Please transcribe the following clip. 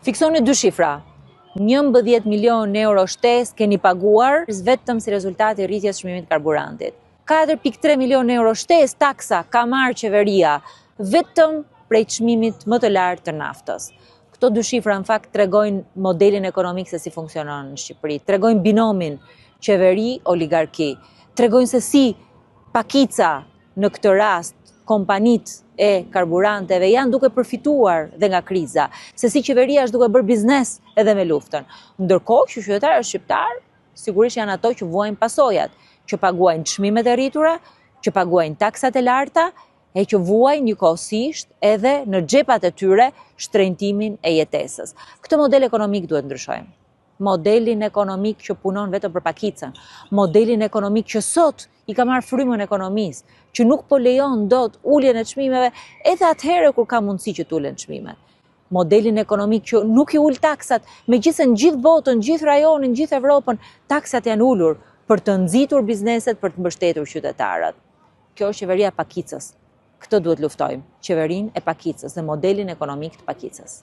Fiksoni 2 shifra. 11 milion euro shtesë keni paguar vetëm si rezultat i rritjes çmimit karburantit. 4.3 milion euro shtesë taksa ka marrë qeveria vetëm prej çmimit më të lartë të naftës. Këto 2 shifra në fakt tregojnë modelin ekonomik se si funksionon në Shqipëri, tregojnë binomin qeveri-oligarki, tregojnë se si pakica në këtë rast kompanit e karburanteve janë duke përfituar dhe nga kriza, se si qeveria është duke bërë biznes edhe me luftën. Ndërkohë që qytetarët shqiptar sigurisht janë ato që vuajnë pasojat, që paguajnë çmimet e rritura, që paguajnë taksat e larta e që vuajnë njëkohësisht edhe në xhepat e tyre shtrëngtimin e jetesës. Këtë model ekonomik duhet ndryshojmë. Modelin ekonomik që punon vetëm për pakicën, modelin ekonomik që sot i ka marrë frymën ekonomisë, që nuk po lejon dot uljen e çmimeve edhe atëherë kur ka mundësi që të ulen çmimet. Modelin ekonomik që nuk i ul taksat, megjithëse në gjithë botën, në gjithë rajonin, në gjithë Evropën, taksat janë ulur për të nxitur bizneset, për të mbështetur qytetarët. Kjo është qeveria e pakicës. Këtë duhet luftojmë, qeverinë e pakicës dhe modelin ekonomik të pakicës.